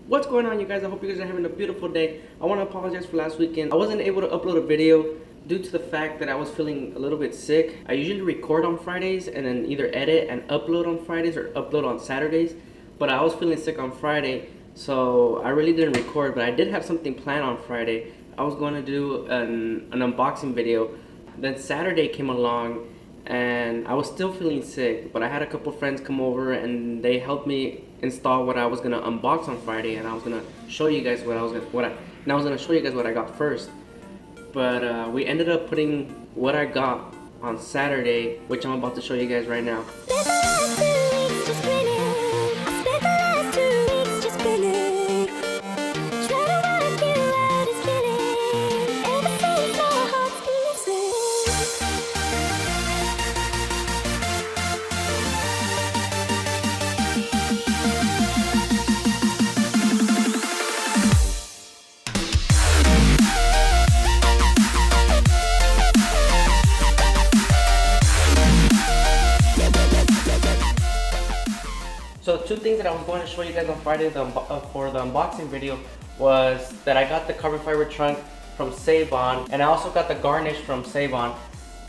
What's going on, you guys? I hope you guys are having a beautiful day. I want to apologize for last weekend. I wasn't able to upload a video due to the fact that I was feeling a little bit sick. I usually record on Fridays and then either edit and upload on Fridays or upload on Saturdays. But I was feeling sick on Friday, so I really didn't record. But I did have something planned on Friday. I was going to do an unboxing video. Then Saturday came along and I was still feeling sick, but I had a couple friends come over and they helped me install what I was gonna unbox on Friday, and I was gonna show you guys what I was gonna show you guys what I got first. But we ended up putting what I got on Saturday, which I'm about to show you guys right now. So two things that I was going to show you guys on Friday for the unboxing video was that I got the carbon fiber trunk from Save-On, and I also got the Garnish from Save-On.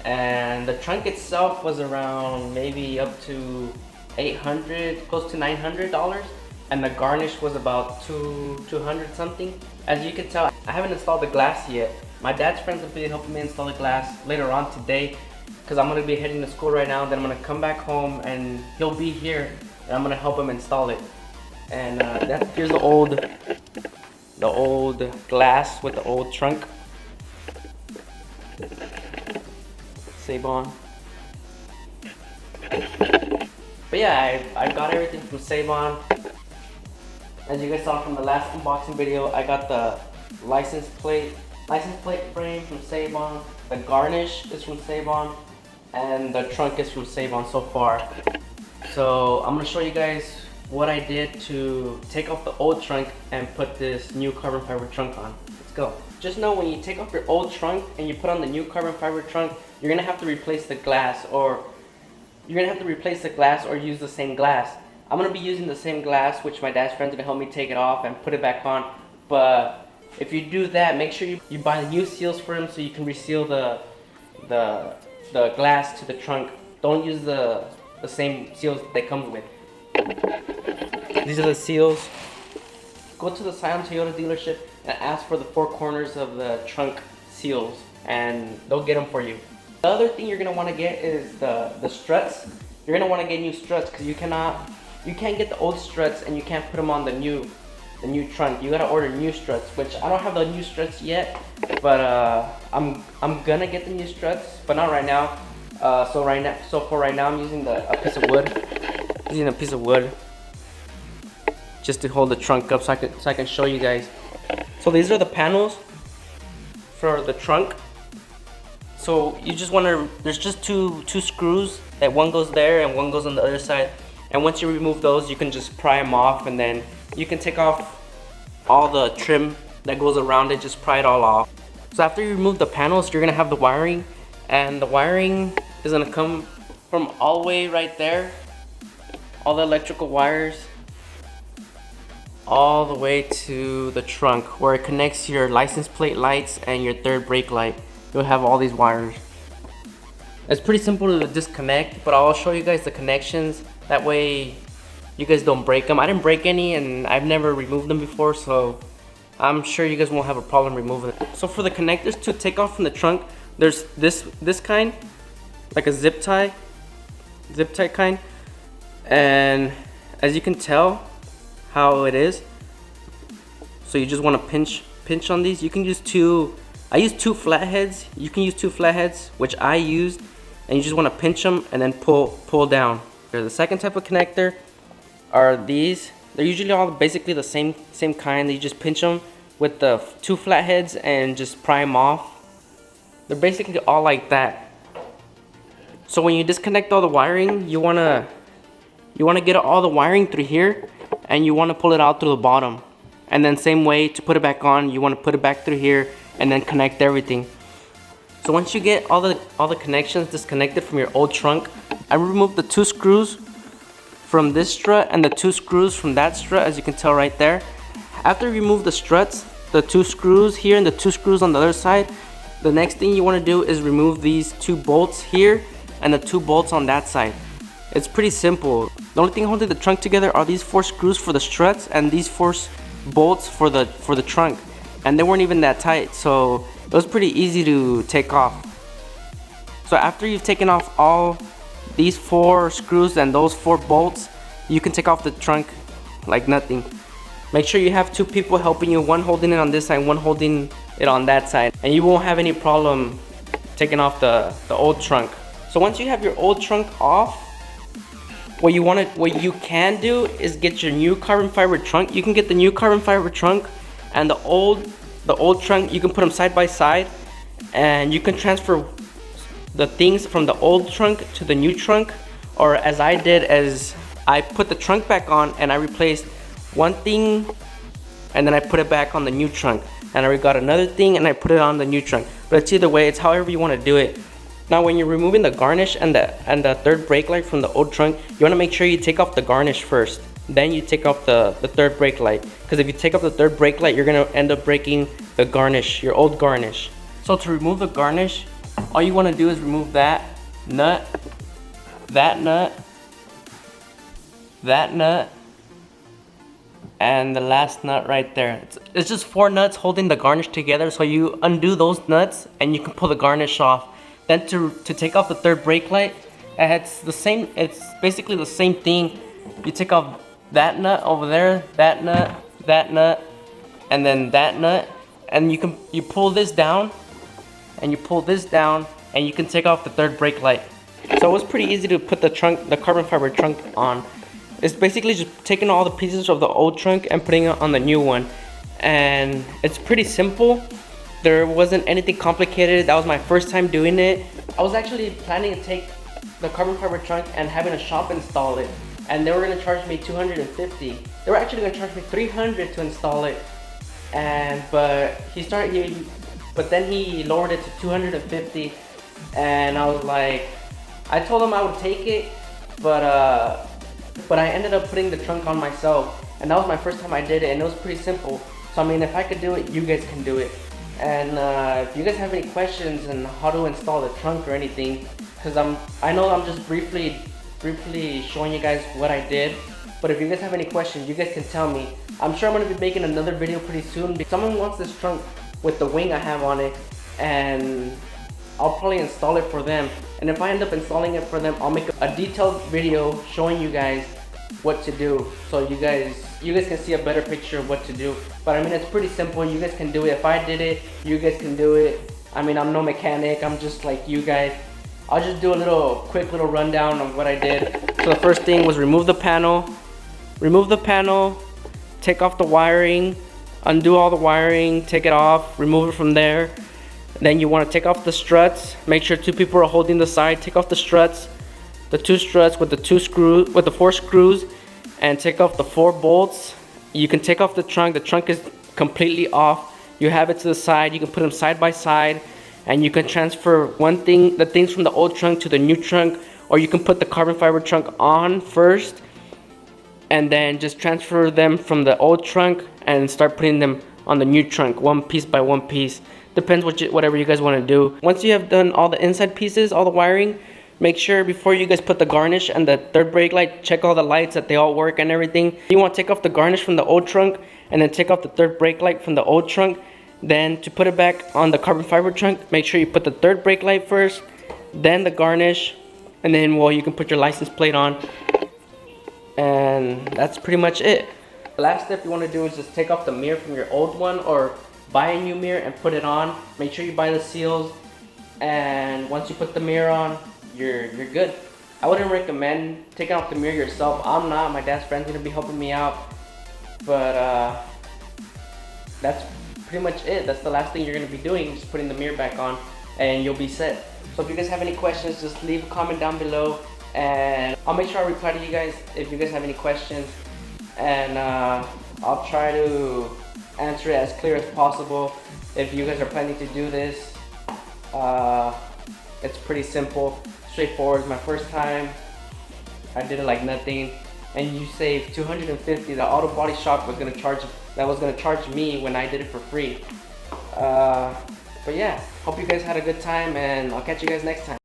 And the trunk itself was around maybe up to $800, close to $900, and the Garnish was about $200 something. As you can tell, I haven't installed the glass yet. My dad's friends will be helping me install the glass later on today, because I'm going to be heading to school right now. Then I'm going to come back home and he'll be here, and I'm gonna help him install it. And here's the old glass with the old trunk. Save-On. But yeah, I got everything from Save-On. As you guys saw from the last unboxing video, I got the license plate frame from Save-On. The Garnish is from Save-On, and the trunk is from Save-On so far. So I'm gonna show you guys what I did to take off the old trunk and put this new carbon fiber trunk on. Let's go. Just know when you take off your old trunk and you put on the new carbon fiber trunk, you're gonna have to replace the glass, or use the same glass. I'm gonna be using the same glass, which my dad's friends are gonna help me take it off and put it back on. But if you do that, make sure you buy new seals for him so you can reseal the glass to the trunk. Don't use the same seals that they come with. These are the seals. Go to the Scion Toyota dealership and ask for the four corners of the trunk seals, and they'll get them for you. The other thing you're gonna want to get is the struts. You're gonna want to get new struts because you can't get the old struts and you can't put them on the new trunk. You gotta order new struts, which I don't have the new struts yet, but I'm gonna get the new struts, but not right now. So for right now, I'm using a piece of wood. Just to hold the trunk up, so I can show you guys. So these are the panels for the trunk. So you just want to, there's just two screws, that one goes there and one goes on the other side. And once you remove those, you can just pry them off, and then you can take off all the trim that goes around it. Just pry it all off. So after you remove the panels, you're gonna have the wiring, and the wiring is gonna come from all the way right there, all the electrical wires, all the way to the trunk where it connects your license plate lights and your third brake light. You'll have all these wires. It's pretty simple to disconnect, but I'll show you guys the connections. That way you guys don't break them. I didn't break any, and I've never removed them before, so I'm sure you guys won't have a problem removing it. So for the connectors to take off from the trunk, there's this kind, like a zip tie kind, and as you can tell how it is, so you just want to pinch on these. You can use I use two flatheads. You can use two flatheads, which I used, and you just want to pinch them and then pull down. The second type of connector are these. They're usually all basically the same kind. You just pinch them with the two flatheads and just pry them off. They're basically all like that. So when you disconnect all the wiring, you wanna get all the wiring through here, and you wanna pull it out through the bottom. And then same way to put it back on, you wanna put it back through here and then connect everything. So once you get all the connections disconnected from your old trunk, I removed the 2 screws from this strut and the 2 screws from that strut, as you can tell right there. After you remove the struts, the 2 screws here and the 2 screws on the other side, the next thing you want to do is remove these 2 bolts here and the 2 bolts on that side. It's pretty simple. The only thing holding the trunk together are these 4 screws for the struts and these 4 bolts for the trunk, and they weren't even that tight, so it was pretty easy to take off. So after you've taken off all these 4 screws and those 4 bolts, you can take off the trunk like nothing. Make sure you have 2 people helping you, one holding it on this side, one holding it on that side, and you won't have any problem taking off the old trunk. So once you have your old trunk off, what you can do is get your new carbon fiber trunk. You can get the new carbon fiber trunk and the old trunk. You can put them side by side, and you can transfer the things from the old trunk to the new trunk. Or as I did, as I put the trunk back on and I replaced one thing, and then I put it back on the new trunk, and I got another thing and I put it on the new trunk. But it's either way, it's however you want to do it. Now when you're removing the garnish and the third brake light from the old trunk, you want to make sure you take off the garnish first, then you take off the third brake light, because if you take off the third brake light, you're going to end up breaking the garnish, your old garnish. So to remove the garnish, all you want to do is remove that nut, that nut, that nut, and the last nut right there. It's just 4 nuts holding the garnish together, so you undo those nuts and you can pull the garnish off. Then to take off the third brake light, it's basically the same thing. You take off that nut over there, that nut, and then that nut, and you pull this down, and you pull this down, and you can take off the third brake light. So it was pretty easy to put the carbon fiber trunk on. It's basically just taking all the pieces of the old trunk and putting it on the new one, and it's pretty simple. There wasn't anything complicated. That was my first time doing it. I was actually planning to take the carbon fiber trunk and having a shop install it, and they were gonna charge me $250. They were actually gonna charge me $300 to install it, but then he lowered it to $250, and I was like, I told him I would take it, but I ended up putting the trunk on myself, and that was my first time I did it, and it was pretty simple. So I mean, if I could do it, you guys can do it. And if you guys have any questions on how to install the trunk or anything, because I know I'm just briefly showing you guys what I did, but if you guys have any questions, you guys can tell me. I'm sure I'm going to be making another video pretty soon, because someone wants this trunk with the wing I have on it, and I'll probably install it for them. And if I end up installing it for them, I'll make a detailed video showing you guys what to do, so you guys can see a better picture of what to do. But I mean, it's pretty simple. You guys can do it. If I did it, you guys can do it. I mean, I'm no mechanic. I'm just like you guys. I'll just do a quick little rundown of what I did. So the first thing was remove the panel, take off the wiring, undo all the wiring, take it off, remove it from there. Then you want to take off the struts. Make sure 2 people are holding the side. Take off the struts, the 2 struts with the 4 screws, and take off the 4 bolts. You can take off the trunk. The trunk is completely off. You have it to the side. You can put them side by side, and you can transfer the things from the old trunk to the new trunk, or you can put the carbon fiber trunk on first, and then just transfer them from the old trunk and start putting them on the new trunk, one piece by one piece. Depends whatever you guys want to do. Once you have done all the inside pieces, all the wiring, make sure before you guys put the garnish and the third brake light, check all the lights that they all work and everything. You want to take off the garnish from the old trunk and then take off the third brake light from the old trunk. Then to put it back on the carbon fiber trunk, make sure you put the third brake light first, then the garnish, and then you can put your license plate on. And that's pretty much it. The last step you want to do is just take off the mirror from your old one, or buy a new mirror and put it on. Make sure you buy the seals, and once you put the mirror on, you're good. I wouldn't recommend taking off the mirror yourself. I'm not. My dad's friend's gonna be helping me out, but that's pretty much it. That's the last thing you're gonna be doing, just putting the mirror back on, and you'll be set. So if you guys have any questions, just leave a comment down below, and I'll make sure I reply to you guys if you guys have any questions, and I'll try to answer it as clear as possible. If you guys are planning to do this, it's pretty simple, straightforward. It's my first time. I did it like nothing, and you save $250. The auto body shop was gonna charge that was gonna charge me when I did it for free. But yeah, hope you guys had a good time, and I'll catch you guys next time.